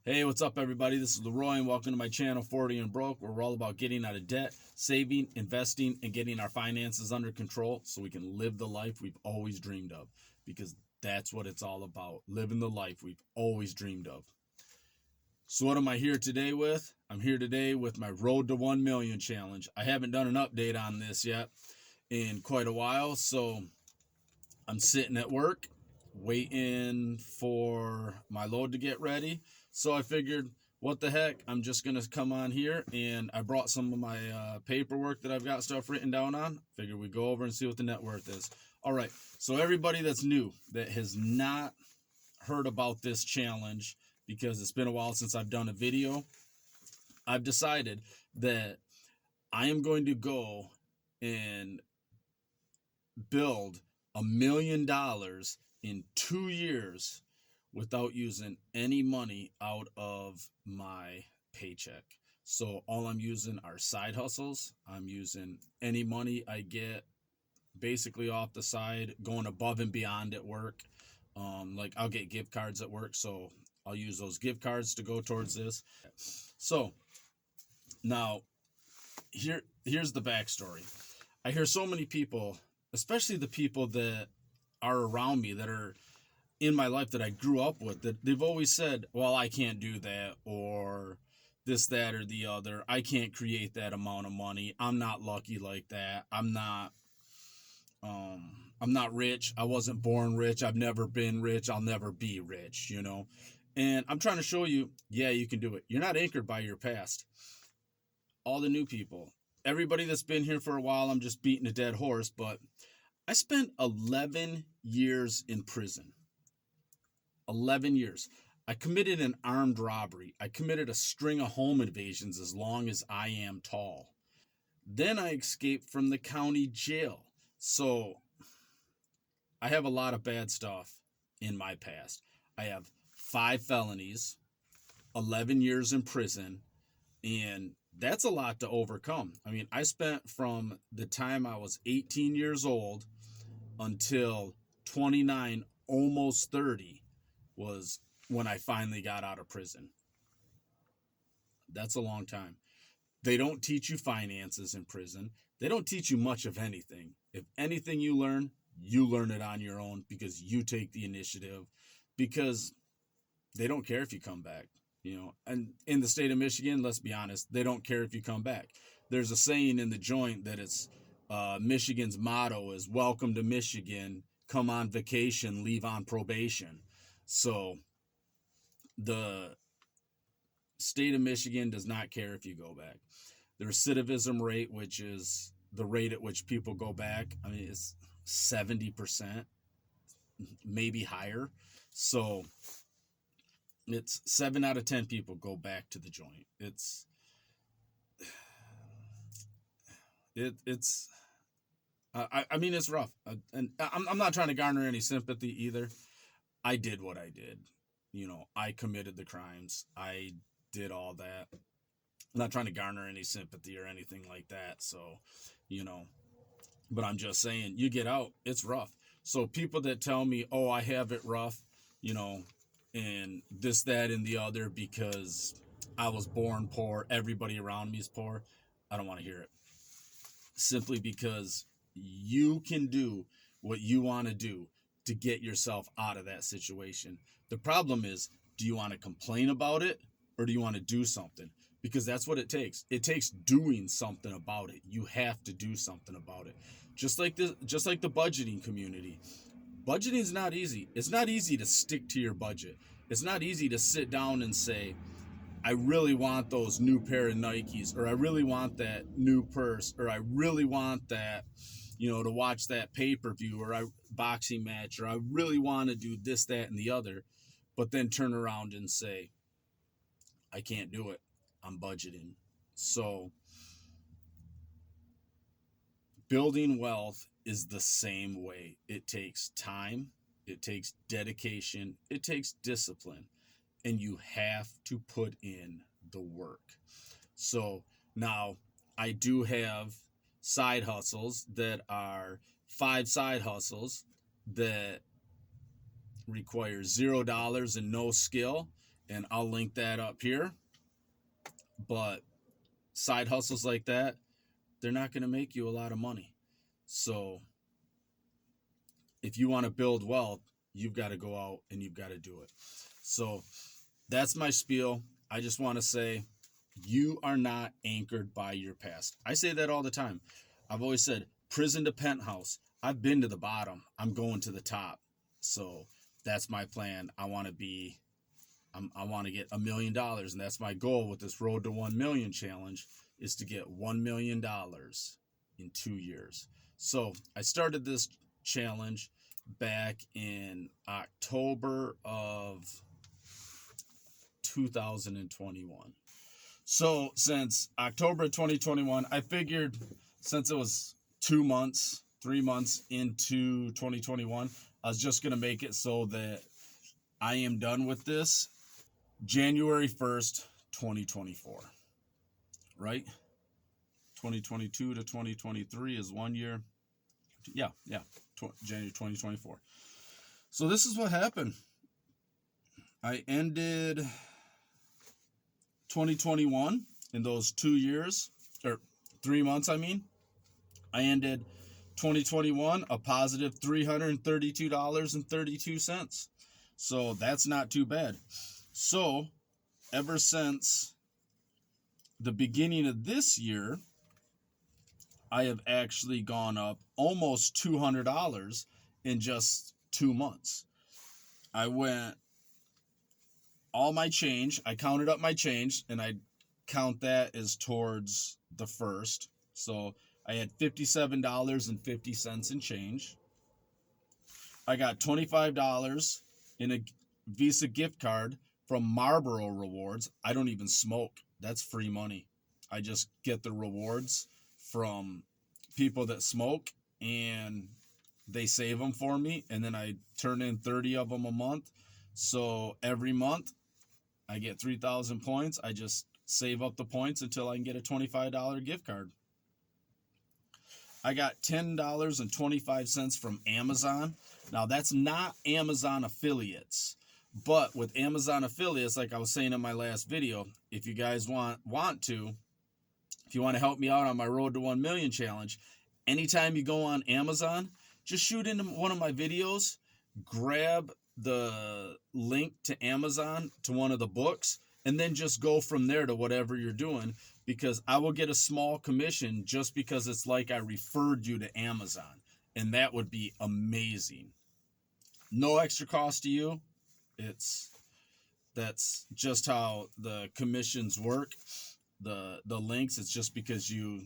Hey, what's up, everybody? This is Leroy, and welcome to my channel, 40 and Broke, where we're all about getting out of debt, saving, investing, and getting our finances under control so we can live the life we've always dreamed of. Because that's what it's all about, living the life we've always dreamed of. So what am I here today with? I'm here today with my Road to 1 Million challenge. I haven't done an update on this yet in quite a while, so I'm sitting at work waiting for my load to get ready. So I figured, what the heck, I'm just going to come on here, and I brought some of my paperwork that I've got stuff written down on. Figured we'd go over and see what the net worth is. All right, so everybody that's new, that has not heard about this challenge, because it's been a while since I've done a video, I've decided that I am going to go and build $1 million in 2 years without using any money out of my paycheck. So all I'm using are side hustles. I'm using any money I get basically off the side, going above and beyond at work. Like I'll get gift cards at work, so I'll use those gift cards to go towards this. So now here's the backstory. I hear so many people, especially the people that are around me, that are in my life, that I grew up with, that they've always said, well, I can't do that, or this, that, or the other. I can't create that amount of money. I'm not lucky like that. I'm not rich. I wasn't born rich. I've never been rich. I'll never be rich, And I'm trying to show you, yeah, you can do it. You're not anchored by your past. All the new people, everybody that's been here for a while, I'm just beating a dead horse, but I spent 11 years in prison. 11 years. I committed an armed robbery. I committed a string of home invasions as long as I am tall. Then I escaped from the county jail. So I have a lot of bad stuff in my past. I have 5 felonies, 11 years in prison, and that's a lot to overcome. I mean, I spent from the time I was 18 years old until 29, almost 30, was when I finally got out of prison. That's a long time. They don't teach you finances in prison. They don't teach you much of anything. If anything you learn it on your own, because you take the initiative, because they don't care if you come back. And in the state of Michigan, let's be honest, they don't care if you come back. There's a saying in the joint that it's Michigan's motto is "Welcome to Michigan, come on vacation, leave on probation." So the state of Michigan does not care if you go back. The recidivism rate, which is the rate at which people go back, I mean, it's 70%, maybe higher. So it's 7 out of 10 people go back to the joint. I mean, it's rough. And I'm not trying to garner any sympathy either. I did what I did. I committed the crimes. I did all that. I'm not trying to garner any sympathy or anything like that. So, but I'm just saying, you get out, it's rough. So people that tell me, oh, I have it rough, and this, that, and the other, because I was born poor, everybody around me is poor, I don't want to hear it. Simply because you can do what you want to do to get yourself out of that situation. The problem is, do you want to complain about it, or do you want to do something? Because that's what it takes. It takes doing something about it. You have to do something about it. Just like the budgeting community. Budgeting is not easy. It's not easy to stick to your budget. It's not easy to sit down and say, I really want those new pair of Nikes, or I really want that new purse, or I really want that, to watch that pay-per-view or a boxing match, or I really want to do this, that, and the other, but then turn around and say, I can't do it. I'm budgeting. So building wealth is the same way. It takes time, it takes dedication, it takes discipline, and you have to put in the work. So now I do have side hustles that are 5 side hustles that require $0 and no skill, and I'll link that up here. But side hustles like that, they're not going to make you a lot of money. So if you want to build wealth, you've got to go out and you've got to do it. So that's my spiel. I just want to say you are not anchored by your past. I say that all the time. I've always said prison to penthouse. I've been to the bottom. I'm going to the top. So that's my plan. I want to get $1 million, and that's my goal with this Road to 1 Million challenge, is to get $1 million in 2 years. So I started this challenge back in October of 2021. So since October 2021, I figured since it was 3 months into 2021, I was just going to make it so that I am done with this January 1st, 2024, right? 2022 to 2023 is 1 year. Yeah. January 2024. So this is what happened. I ended 2021 in those 2 years, or 3 months, I mean. I ended 2021 a positive $332.32. So that's not too bad. So ever since the beginning of this year, I have actually gone up almost $200 in just 2 months. I went all my change. I counted up my change, and I count that as towards the first. So I had $57.50 in change. I got $25 in a Visa gift card from Marlboro Rewards. I don't even smoke. That's free money. I just get the rewards from people that smoke, and they save them for me, and then I turn in 30 of them a month. So every month I get 3,000 points. I just save up the points until I can get a $25 gift card. I got $10.25 from Amazon. Now, that's not Amazon affiliates. But with Amazon affiliates, like I was saying in my last video, if you guys want to help me out on my Road to 1 Million challenge, anytime you go on Amazon, just shoot into one of my videos, grab the link to Amazon to one of the books, and then just go from there to whatever you're doing, because I will get a small commission just because it's like I referred you to Amazon, and that would be amazing. No extra cost to you. That's just how the commissions work. The links, it's just because you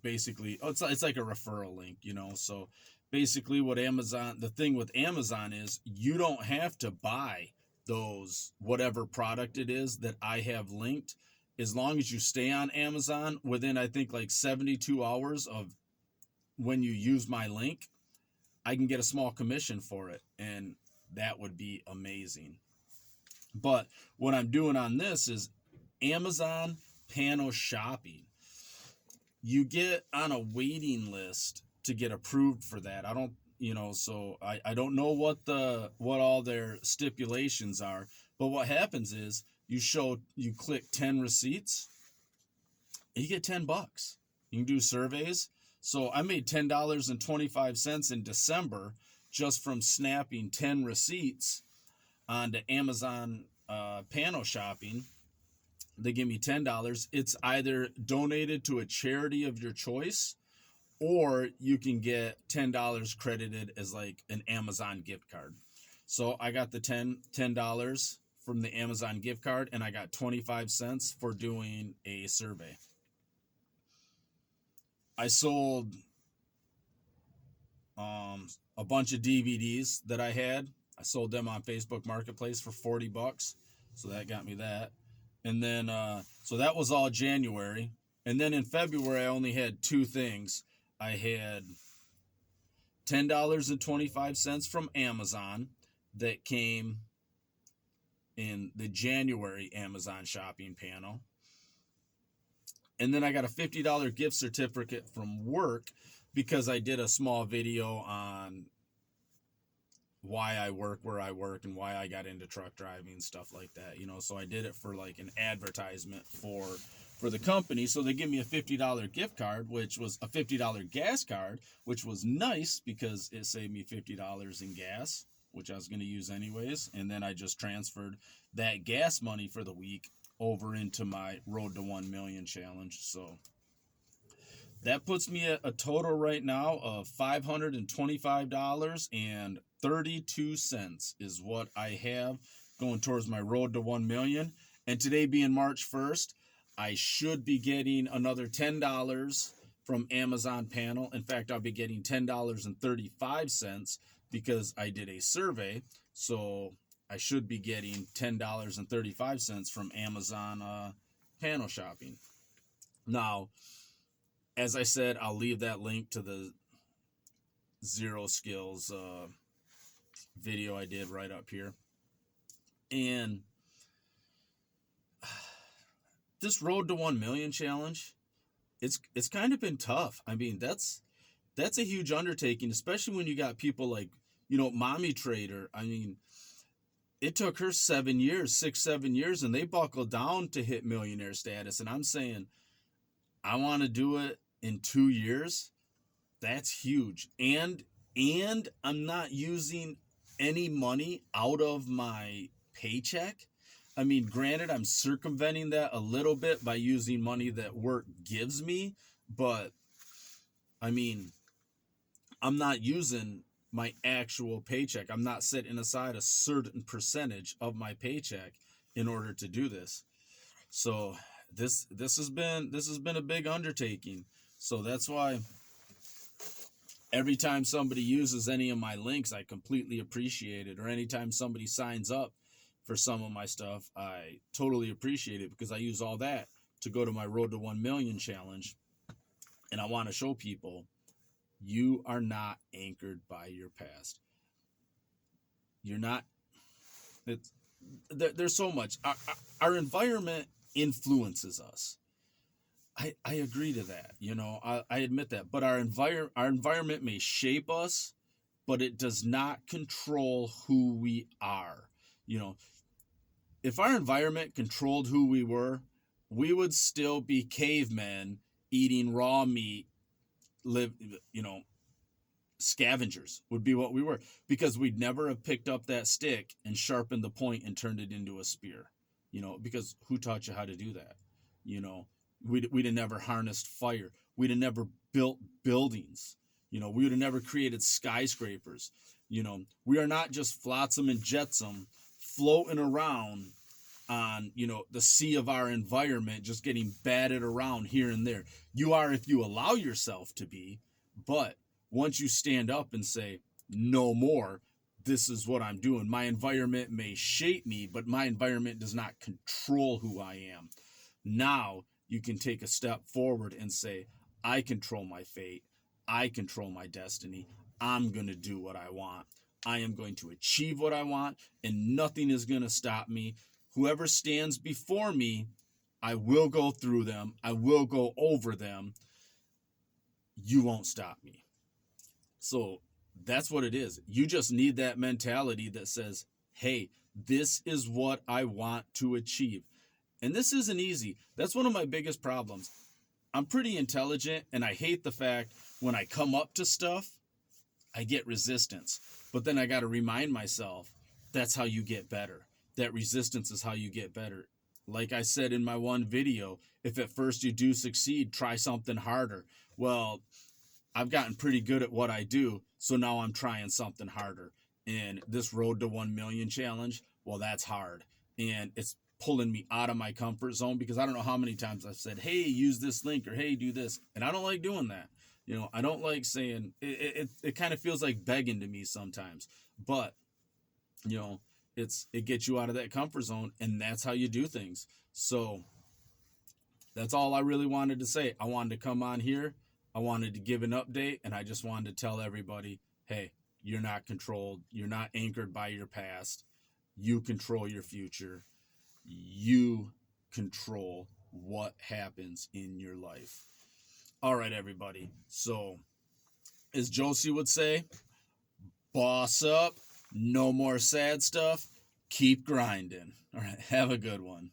basically, it's like a referral link, so basically the thing with Amazon is you don't have to buy those, whatever product it is that I have linked. As long as you stay on Amazon within, I think, like 72 hours of when you use my link, I can get a small commission for it, and that would be amazing. But what I'm doing on this is Amazon panel shopping. You get on a waiting list to get approved for that. I don't know what all their stipulations are, but what happens is you click 10 receipts and you get $10. You can do surveys. So I made $10.25 in December just from snapping 10 receipts onto Amazon panel shopping. They give me $10. It's either donated to a charity of your choice, or you can get $10 credited as like an Amazon gift card. So I got the $10 from the Amazon gift card, and I got 25 cents for doing a survey. I sold a bunch of DVDs that I had. I sold them on Facebook Marketplace for $40. So that got me that. And then, so that was all January. And then in February, I only had two things. I had $10.25 from Amazon that came in the January Amazon shopping panel. And then I got a $50 gift certificate from work because I did a small video on why I work where I work and why I got into truck driving and stuff like that, you know. So I did it for like an advertisement for the company. So they give me a $50 gift card, which was a $50 gas card, which was nice because it saved me $50 in gas, which I was going to use anyways. And then I just transferred that gas money for the week over into my Road to 1 Million challenge. So that puts me at a total right now of $525.32 is what I have going towards my Road to 1 Million. And today being March 1st, I should be getting another $10 from Amazon panel. In fact, I'll be getting $10.35 because I did a survey. So I should be getting $10.35 from Amazon panel shopping. Now, as I said, I'll leave that link to the Zero Skills video I did right up here. And this Road to 1 Million challenge, it's kind of been tough. I mean, that's a huge undertaking, especially when you got people like, you know, Mommy Trader. I mean, it took her 7 years, 7 years, and they buckled down to hit millionaire status. And I'm saying, I want to do it in 2 years. That's huge. And I'm not using any money out of my paycheck. I mean, granted, I'm circumventing that a little bit by using money that work gives me, but I mean, I'm not using my actual paycheck. I'm not setting aside a certain percentage of my paycheck in order to do this. So this has been a big undertaking. So that's why every time somebody uses any of my links, I completely appreciate it. Or anytime somebody signs up for some of my stuff, I totally appreciate it because I use all that to go to my Road to 1 Million challenge. And I want to show people, you are not anchored by your past. You're not. There's so much. Our environment influences us. I agree to that. You know, I admit that. But our environment may shape us, but it does not control who we are. You know, if our environment controlled who we were, we would still be cavemen eating raw meat, scavengers would be what we were, because we'd never have picked up that stick and sharpened the point and turned it into a spear, because who taught you how to do that? We'd have never harnessed fire. We'd have never built buildings. We would have never created skyscrapers. We are not just flotsam and jetsam floating around on, the sea of our environment, just getting batted around here and there. You are if you allow yourself to be, but once you stand up and say, no more, this is what I'm doing. My environment may shape me, but my environment does not control who I am. Now you can take a step forward and say, I control my fate. I control my destiny. I'm going to do what I want. I am going to achieve what I want, and nothing is going to stop me. Whoever stands before me, I will go through them. I will go over them. You won't stop me. So that's what it is. You just need that mentality that says, hey, this is what I want to achieve. And this isn't easy. That's one of my biggest problems. I'm pretty intelligent, and I hate the fact when I come up to stuff, I get resistance. But then I got to remind myself, that's how you get better. That resistance is how you get better. Like I said in my one video, if at first you do succeed, try something harder. Well, I've gotten pretty good at what I do, so now I'm trying something harder. And this Road to 1 Million challenge, well, that's hard. And it's pulling me out of my comfort zone, because I don't know how many times I've said, hey, use this link, or hey, do this. And I don't like doing that. I don't like saying it kind of feels like begging to me sometimes. But, it gets you out of that comfort zone, and that's how you do things. So that's all I really wanted to say. I wanted to come on here. I wanted to give an update, and I just wanted to tell everybody, hey, you're not controlled. You're not anchored by your past. You control your future. You control what happens in your life. All right, everybody. So, as Josie would say, boss up, No more sad stuff. Keep grinding. All right. Have a good one.